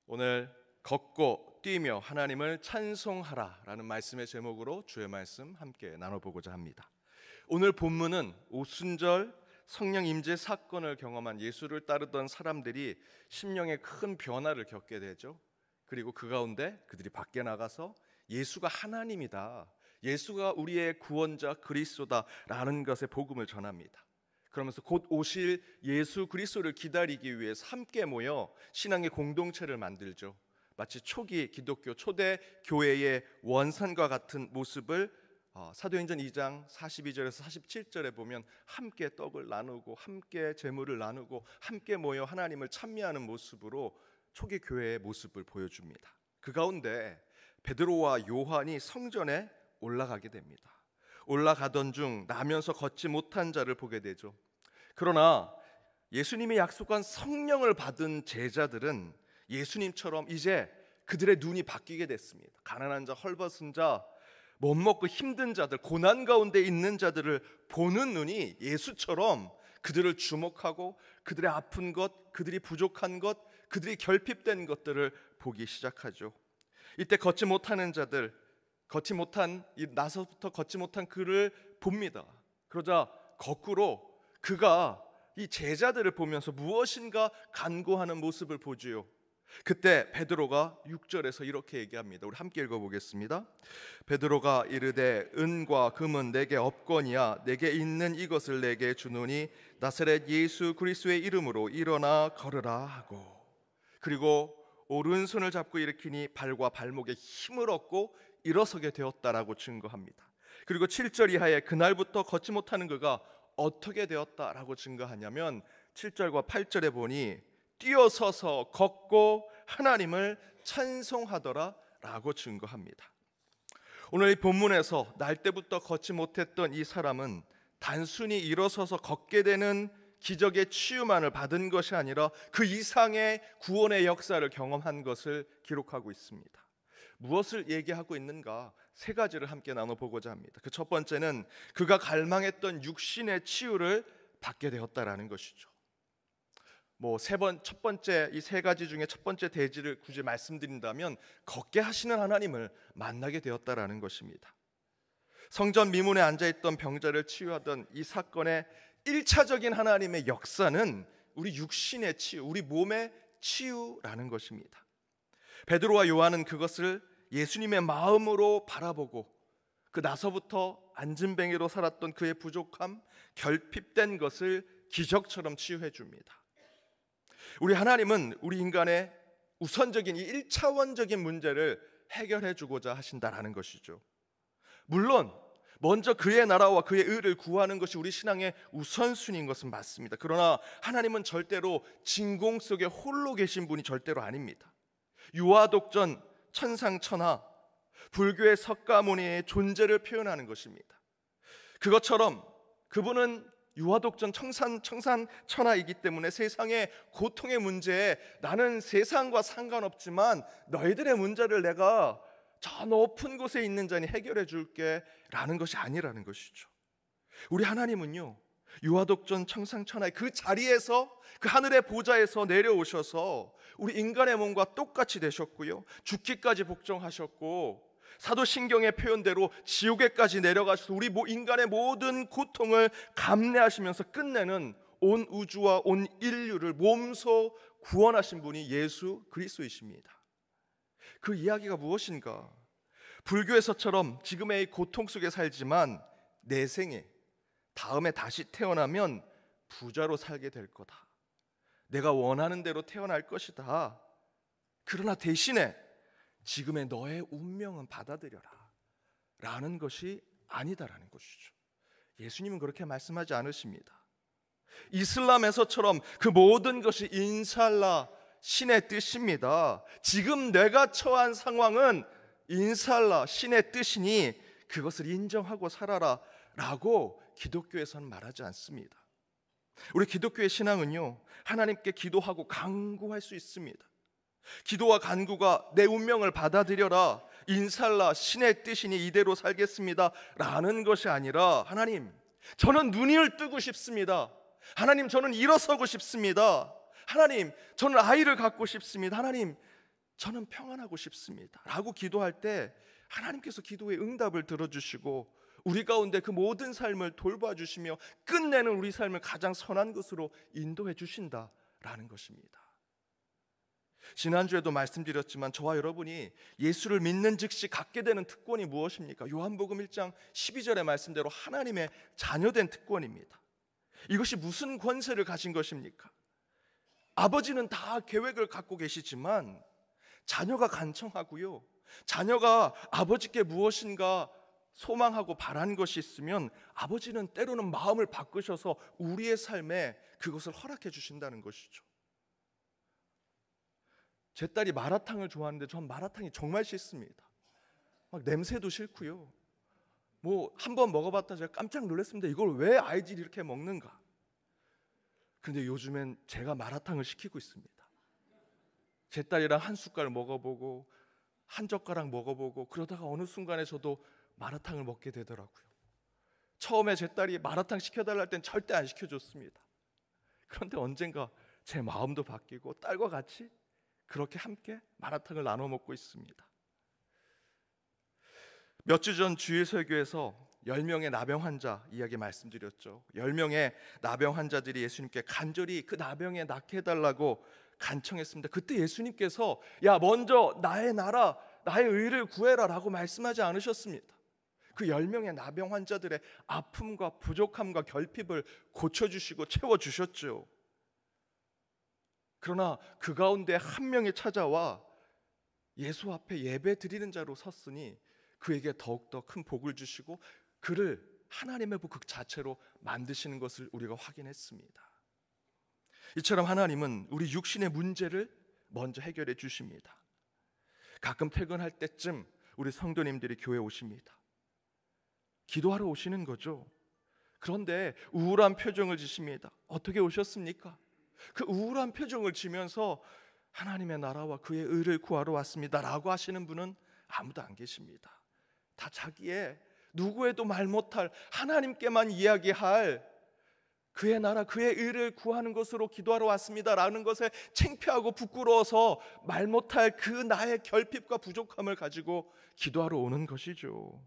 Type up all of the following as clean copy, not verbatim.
오늘 걷고 뛰며 하나님을 찬송하라 라는 말씀의 제목으로 주의 말씀 함께 나눠보고자 합니다. 오늘 본문은 오순절 성령 임재 사건을 경험한 예수를 따르던 사람들이 심령의 큰 변화를 겪게 되죠. 그리고 그 가운데 그들이 밖에 나가서 예수가 하나님이다, 예수가 우리의 구원자 그리스도다 라는 것의 복음을 전합니다. 그러면서 곧 오실 예수 그리스도를 기다리기 위해서 함께 모여 신앙의 공동체를 만들죠. 마치 초기 기독교 초대 교회의 원산과 같은 모습을 사도행전 2장 42절에서 47절에 보면 함께 떡을 나누고 함께 제물을 나누고 함께 모여 하나님을 찬미하는 모습으로 초기 교회의 모습을 보여줍니다. 그 가운데 베드로와 요한이 성전에 올라가게 됩니다. 올라가던 중 나면서 걷지 못한 자를 보게 되죠. 그러나 예수님이 약속한 성령을 받은 제자들은 예수님처럼 이제 그들의 눈이 바뀌게 됐습니다. 가난한 자, 헐벗은 자, 못 먹고 힘든 자들, 고난 가운데 있는 자들을 보는 눈이 예수처럼 그들을 주목하고 그들의 아픈 것, 그들이 부족한 것, 그들이 결핍된 것들을 보기 시작하죠. 이때 걷지 못하는 자들, 나서부터 걷지 못한 그를 봅니다. 그러자 거꾸로 그가 이 제자들을 보면서 무엇인가 간구하는 모습을 보지요. 그때 베드로가 6절에서 이렇게 얘기합니다. 우리 함께 읽어보겠습니다. 베드로가 이르되 은과 금은 내게 없거니와 내게 있는 이것을 내게 주노니 나사렛 예수 그리스도의 이름으로 일어나 걸으라 하고, 그리고 오른손을 잡고 일으키니 발과 발목에 힘을 얻고 일어서게 되었다라고 증거합니다. 그리고 7절 이하에 그날부터 걷지 못하는 그가 어떻게 되었다라고 증거하냐면 7절과 8절에 보니 뛰어서서 걷고 하나님을 찬송하더라 라고 증거합니다. 오늘 이 본문에서 날 때부터 걷지 못했던 이 사람은 단순히 일어서서 걷게 되는 기적의 치유만을 받은 것이 아니라 그 이상의 구원의 역사를 경험한 것을 기록하고 있습니다. 무엇을 얘기하고 있는가? 세 가지를 함께 나눠보고자 합니다. 그 첫 번째는 그가 갈망했던 육신의 치유를 받게 되었다라는 것이죠. 첫 번째 이 세 가지 중에 첫 번째 대지를 굳이 말씀드린다면 걷게 하시는 하나님을 만나게 되었다라는 것입니다. 성전 미문에 앉아있던 병자를 치유하던 이 사건의 1차적인 하나님의 역사는 우리 육신의 치유, 우리 몸의 치유라는 것입니다. 베드로와 요한은 그것을 예수님의 마음으로 바라보고 그 나서부터 안진뱅이로 살았던 그의 부족함, 결핍된 것을 기적처럼 치유해 줍니다. 우리 하나님은 우리 인간의 우선적인 이 1차원적인 문제를 해결해 주고자 하신다라는 것이죠. 물론 먼저 그의 나라와 그의 의를 구하는 것이 우리 신앙의 우선순위인 것은 맞습니다. 그러나 하나님은 절대로 진공 속에 홀로 계신 분이 절대로 아닙니다. 유아독전, 천상천하, 불교의 석가모니의 존재를 표현하는 것입니다. 그것처럼 그분은 유아독전 청산천하이기 때문에 세상의 고통의 문제에 나는 세상과 상관없지만 너희들의 문제를 내가 저 높은 곳에 있는 자니 해결해 줄게 라는 것이 아니라는 것이죠. 우리 하나님은요, 유아독전 청상천하의 그 자리에서, 그 하늘의 보좌에서 내려오셔서 우리 인간의 몸과 똑같이 되셨고요, 죽기까지 복종하셨고 사도신경의 표현대로 지옥에까지 내려가셔서 우리 인간의 모든 고통을 감내하시면서 끝내는 온 우주와 온 인류를 몸소 구원하신 분이 예수 그리스도이십니다. 그 이야기가 무엇인가? 불교에서처럼 지금의 이 고통 속에 살지만 내 생에 다음에 다시 태어나면 부자로 살게 될 거다, 내가 원하는 대로 태어날 것이다, 그러나 대신에 지금의 너의 운명은 받아들여라 라는 것이 아니다라는 것이죠. 예수님은 그렇게 말씀하지 않으십니다. 이슬람에서처럼 그 모든 것이 인샬라, 신의 뜻입니다. 지금 내가 처한 상황은 인샬라, 신의 뜻이니 그것을 인정하고 살아라 라고 기독교에서는 말하지 않습니다. 우리 기독교의 신앙은요, 하나님께 기도하고 간구할 수 있습니다. 기도와 간구가 내 운명을 받아들여라, 인샬라, 신의 뜻이니 이대로 살겠습니다 라는 것이 아니라, 하나님 저는 눈을 뜨고 싶습니다, 하나님 저는 일어서고 싶습니다, 하나님 저는 아이를 갖고 싶습니다, 하나님 저는 평안하고 싶습니다 라고 기도할 때 하나님께서 기도의 응답을 들어주시고 우리 가운데 그 모든 삶을 돌봐주시며 끝내는 우리 삶을 가장 선한 것으로 인도해 주신다라는 것입니다. 지난주에도 말씀드렸지만 저와 여러분이 예수를 믿는 즉시 갖게 되는 특권이 무엇입니까? 요한복음 1장 12절의 말씀대로 하나님의 자녀된 특권입니다. 이것이 무슨 권세를 가진 것입니까? 아버지는 다 계획을 갖고 계시지만 자녀가 간청하고요, 자녀가 아버지께 무엇인가 소망하고 바란 것이 있으면 아버지는 때로는 마음을 바꾸셔서 우리의 삶에 그것을 허락해 주신다는 것이죠. 제 딸이 마라탕을 좋아하는데 전 마라탕이 정말 싫습니다. 막 냄새도 싫고요, 뭐 한번 먹어봤다 제가 깜짝 놀랐습니다. 이걸 왜 아이들이 이렇게 먹는가. 그런데 요즘엔 제가 마라탕을 시키고 있습니다. 제 딸이랑 한 숟갈 먹어보고 한 젓가락 먹어보고 그러다가 어느 순간에 저도 마라탕을 먹게 되더라고요. 처음에 제 딸이 마라탕 시켜달라 할 땐 절대 안 시켜줬습니다. 그런데 언젠가 제 마음도 바뀌고 딸과 같이 그렇게 함께 마라탕을 나눠 먹고 있습니다. 몇 주 전 주일설교에서 10명의 나병 환자 이야기 말씀드렸죠. 10명의 나병 환자들이 예수님께 간절히 그 나병에 낫게 해달라고 간청했습니다. 그때 예수님께서 야 먼저 나의 나라 나의 의를 구해라 라고 말씀하지 않으셨습니다. 그 10명의 나병 환자들의 아픔과 부족함과 결핍을 고쳐주시고 채워주셨죠. 그러나 그 가운데 한 명이 찾아와 예수 앞에 예배 드리는 자로 섰으니 그에게 더욱더 큰 복을 주시고 그를 하나님의 복 자체로 만드시는 것을 우리가 확인했습니다. 이처럼 하나님은 우리 육신의 문제를 먼저 해결해 주십니다. 가끔 퇴근할 때쯤 우리 성도님들이 교회에 오십니다. 기도하러 오시는 거죠. 그런데 우울한 표정을 지십니다. 어떻게 오셨습니까? 그 우울한 표정을 지면서 하나님의 나라와 그의 의를 구하러 왔습니다 라고 하시는 분은 아무도 안 계십니다. 다 자기의 누구에도 말 못할 하나님께만 이야기할 그의 나라 그의 의를 구하는 것으로 기도하러 왔습니다 라는 것에 창피하고 부끄러워서 말 못할 그 나의 결핍과 부족함을 가지고 기도하러 오는 것이죠.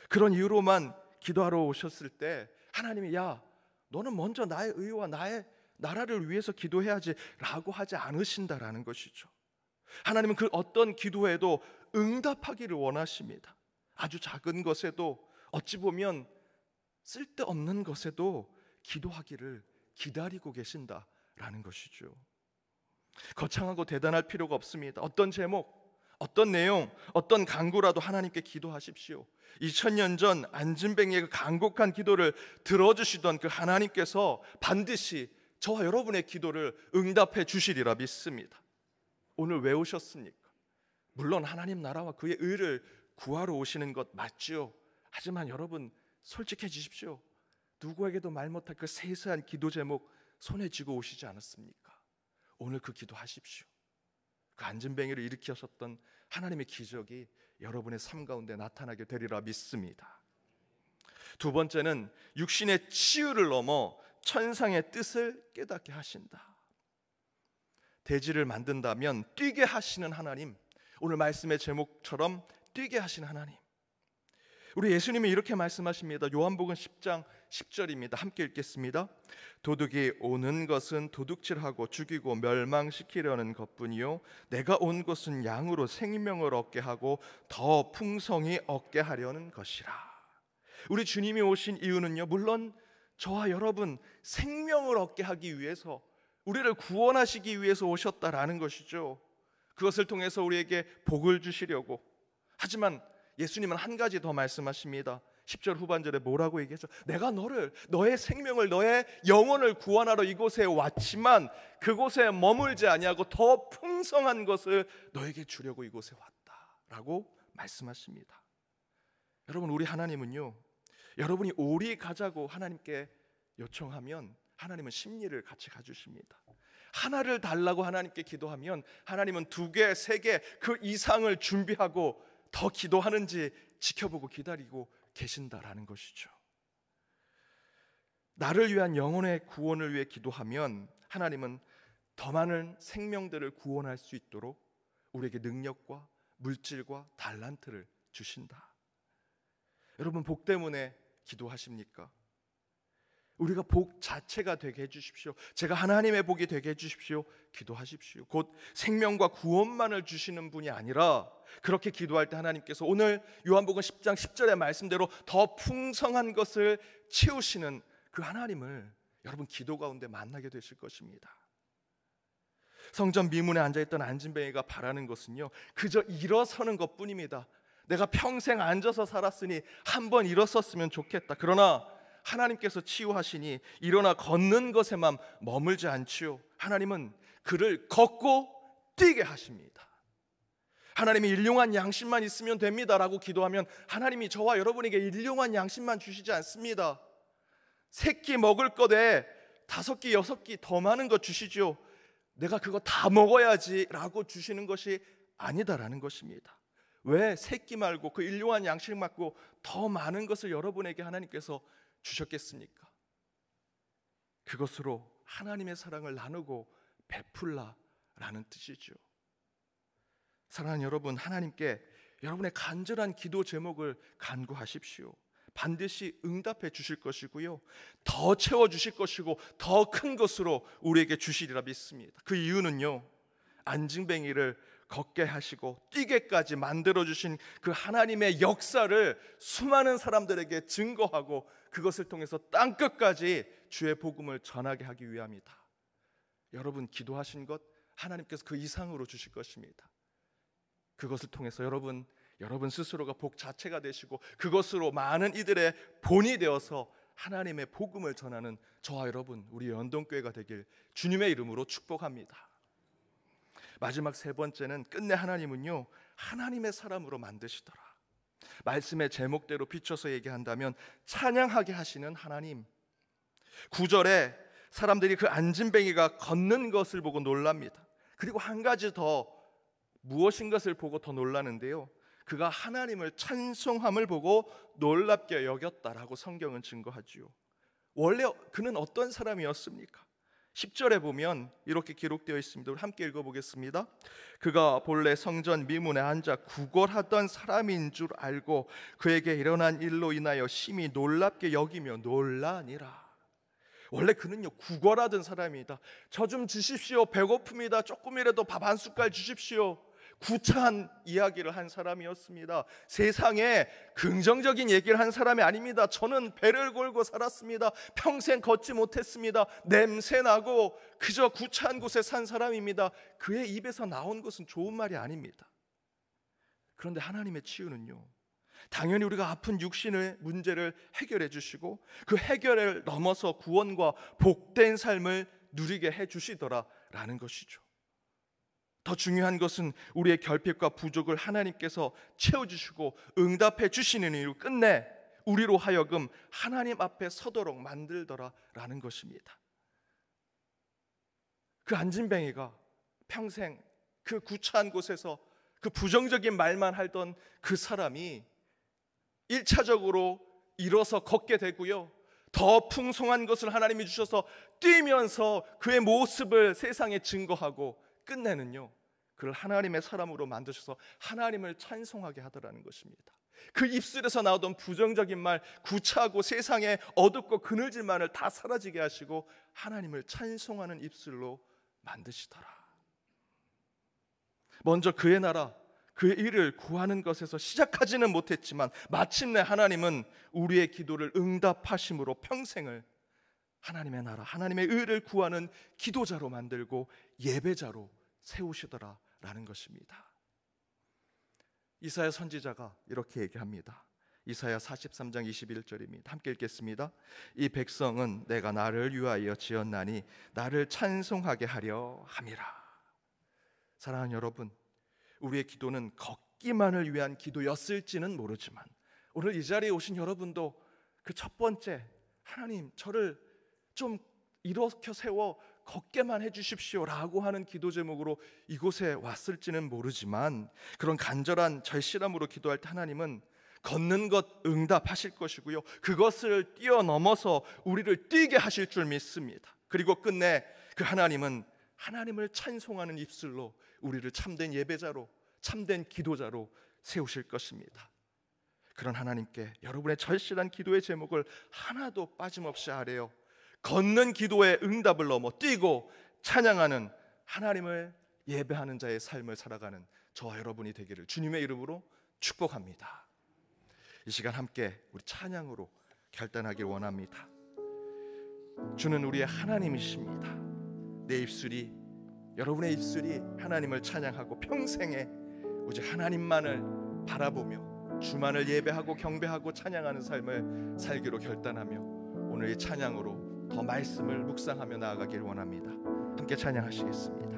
그런 이유로만 기도하러 오셨을 때 하나님이 야 너는 먼저 나의 의와 나의 나라를 위해서 기도해야지 라고 하지 않으신다라는 것이죠. 하나님은 그 어떤 기도에도 응답하기를 원하십니다. 아주 작은 것에도 어찌 보면 쓸데없는 것에도 기도하기를 기다리고 계신다라는 것이죠. 거창하고 대단할 필요가 없습니다. 어떤 제목, 어떤 내용, 어떤 간구라도 하나님께 기도하십시오. 2000년 전 안진뱅이의 그 간곡한 기도를 들어주시던 그 하나님께서 반드시 저와 여러분의 기도를 응답해 주시리라 믿습니다. 오늘 왜 오셨습니까? 물론 하나님 나라와 그의 의를 구하러 오시는 것 맞지요. 하지만 여러분 솔직해지십시오. 누구에게도 말 못할 그 세세한 기도 제목 손에 쥐고 오시지 않았습니까? 오늘 그 기도하십시오. 그 안진뱅이를 일으키셨던 하나님의 기적이 여러분의 삶 가운데 나타나게 되리라 믿습니다. 두 번째는 육신의 치유를 넘어 천상의 뜻을 깨닫게 하신다. 돼지를 만든다면 뛰게 하시는 하나님, 오늘 말씀의 제목처럼 뛰게 하시는 하나님. 우리 예수님이 이렇게 말씀하십니다. 요한복음 10장 10절입니다. 함께 읽겠습니다. 도둑이 오는 것은 도둑질하고 죽이고 멸망시키려는 것뿐이요 내가 온 것은 양으로 생명을 얻게 하고 더 풍성히 얻게 하려는 것이라. 우리 주님이 오신 이유는요, 물론 저와 여러분 생명을 얻게 하기 위해서, 우리를 구원하시기 위해서 오셨다라는 것이죠. 그것을 통해서 우리에게 복을 주시려고. 하지만 예수님은 한 가지 더 말씀하십니다. 10절 후반절에 뭐라고 얘기하죠? 내가 너의 생명을, 너의 영혼을 구원하러 이곳에 왔지만 그곳에 머물지 아니하고 더 풍성한 것을 너에게 주려고 이곳에 왔다라고 말씀하십니다. 여러분, 우리 하나님은요, 여러분이 오리 가자고 하나님께 요청하면 하나님은 십리를 같이 가주십니다. 하나를 달라고 하나님께 기도하면 하나님은 2개, 3개 그 이상을 준비하고 더 기도하는지 지켜보고 기다리고 계신다라는 것이죠. 나를 위한 영혼의 구원을 위해 기도하면 하나님은 더 많은 생명들을 구원할 수 있도록 우리에게 능력과 물질과 달란트를 주신다. 여러분, 복 때문에 기도하십니까? 우리가 복 자체가 되게 해주십시오. 제가 하나님의 복이 되게 해주십시오. 기도하십시오. 곧 생명과 구원만을 주시는 분이 아니라 그렇게 기도할 때 하나님께서 오늘 요한복음 10장 10절의 말씀대로 더 풍성한 것을 채우시는 그 하나님을 여러분 기도 가운데 만나게 되실 것입니다. 성전 미문에 앉아있던 안진뱅이가 바라는 것은요, 그저 일어서는 것뿐입니다. 내가 평생 앉아서 살았으니 한번 일어섰으면 좋겠다. 그러나 하나님께서 치유하시니 일어나 걷는 것에만 머물지 않지요. 하나님은 그를 걷고 뛰게 하십니다. 하나님이 일용한 양심만 있으면 됩니다 라고 기도하면 하나님이 저와 여러분에게 일용한 양심만 주시지 않습니다. 새끼 먹을 것에 5끼 6끼 더 많은 것 주시죠. 내가 그거 다 먹어야지 라고 주시는 것이 아니다라는 것입니다. 왜 새끼 말고 그 일용한 양식 말고 더 많은 것을 여러분에게 하나님께서 주셨겠습니까? 그것으로 하나님의 사랑을 나누고 베풀라라는 뜻이죠. 사랑하는 여러분, 하나님께 여러분의 간절한 기도 제목을 간구하십시오. 반드시 응답해 주실 것이고요, 더 채워 주실 것이고 더 큰 것으로 우리에게 주시리라 믿습니다. 그 이유는요, 안진뱅이를 걷게 하시고 뛰게까지 만들어 주신 그 하나님의 역사를 수많은 사람들에게 증거하고 그것을 통해서 땅끝까지 주의 복음을 전하게 하기 위함이다. 여러분 기도하신 것 하나님께서 그 이상으로 주실 것입니다. 그것을 통해서 여러분 스스로가 복 자체가 되시고 그것으로 많은 이들의 본이 되어서 하나님의 복음을 전하는 저와 여러분, 우리 연동교회가 되길 주님의 이름으로 축복합니다. 마지막 세 번째는 끝내 하나님은요, 하나님의 사람으로 만드시더라. 말씀의 제목대로 비춰서 얘기한다면 찬양하게 하시는 하나님. 9절에 사람들이 그 안진뱅이가 걷는 것을 보고 놀랍니다. 그리고 한 가지 더, 무엇인 것을 보고 더 놀라는데요, 그가 하나님을 찬송함을 보고 놀랍게 여겼다라고 성경은 증거하지요. 원래 그는 어떤 사람이었습니까? 10절에 보면 이렇게 기록되어 있습니다. 우리 함께 읽어보겠습니다. 그가 본래 성전 미문에 앉아 구걸하던 사람인 줄 알고 그에게 일어난 일로 인하여 심히 놀랍게 여기며 놀라니라. 원래 그는요, 구걸하던 사람이다. 저 좀 주십시오. 배고픕니다. 조금이라도 밥 한 숟갈 주십시오. 구차한 이야기를 한 사람이었습니다. 세상에 긍정적인 얘기를 한 사람이 아닙니다. 저는 배를 골고 살았습니다. 평생 걷지 못했습니다. 냄새나고 그저 구차한 곳에 산 사람입니다. 그의 입에서 나온 것은 좋은 말이 아닙니다. 그런데 하나님의 치유는요, 당연히 우리가 아픈 육신의 문제를 해결해 주시고 그 해결을 넘어서 구원과 복된 삶을 누리게 해 주시더라라는 것이죠. 더 중요한 것은 우리의 결핍과 부족을 하나님께서 채워주시고 응답해 주시는 이유, 끝내 우리로 하여금 하나님 앞에 서도록 만들더라라는 것입니다. 그 안진뱅이가 평생 그 구차한 곳에서 그 부정적인 말만 하던 그 사람이 1차적으로 일어서 걷게 되고요, 더 풍성한 것을 하나님이 주셔서 뛰면서 그의 모습을 세상에 증거하고 끝내는요, 그를 하나님의 사람으로 만드셔서 하나님을 찬송하게 하더라는 것입니다. 그 입술에서 나오던 부정적인 말, 구차하고 세상에 어둡고 그늘진 말을 다 사라지게 하시고 하나님을 찬송하는 입술로 만드시더라. 먼저 그의 나라, 그의 일을 구하는 것에서 시작하지는 못했지만 마침내 하나님은 우리의 기도를 응답하심으로 평생을 하나님의 나라, 하나님의 의를 구하는 기도자로 만들고 예배자로 세우시더라라는 것입니다. 이사야 선지자가 이렇게 얘기합니다. 이사야 43장 21절입니다. 함께 읽겠습니다. 이 백성은 내가 나를 위하여 지었나니 나를 찬송하게 하려 함이라. 사랑하는 여러분, 우리의 기도는 걷기만을 위한 기도였을지는 모르지만 오늘 이 자리에 오신 여러분도 그 첫 번째, 하나님 저를 좀 일으켜 세워 걷게만 해주십시오 라고 하는 기도 제목으로 이곳에 왔을지는 모르지만 그런 간절한 절실함으로 기도할 때 하나님은 걷는 것 응답하실 것이고요, 그것을 뛰어넘어서 우리를 뛰게 하실 줄 믿습니다. 그리고 끝내 그 하나님은 하나님을 찬송하는 입술로 우리를 참된 예배자로, 참된 기도자로 세우실 것입니다. 그런 하나님께 여러분의 절실한 기도의 제목을 하나도 빠짐없이 아뢰어 걷는 기도의 응답을 넘어 뛰고 찬양하는 하나님을 예배하는 자의 삶을 살아가는 저와 여러분이 되기를 주님의 이름으로 축복합니다. 이 시간 함께 우리 찬양으로 결단하길 원합니다. 주는 우리의 하나님이십니다. 내 입술이, 여러분의 입술이 하나님을 찬양하고 평생에 오직 하나님만을 바라보며 주만을 예배하고 경배하고 찬양하는 삶을 살기로 결단하며 오늘 이 찬양으로 더 말씀을 묵상하며 나아가길 원합니다. 함께 찬양하시겠습니다.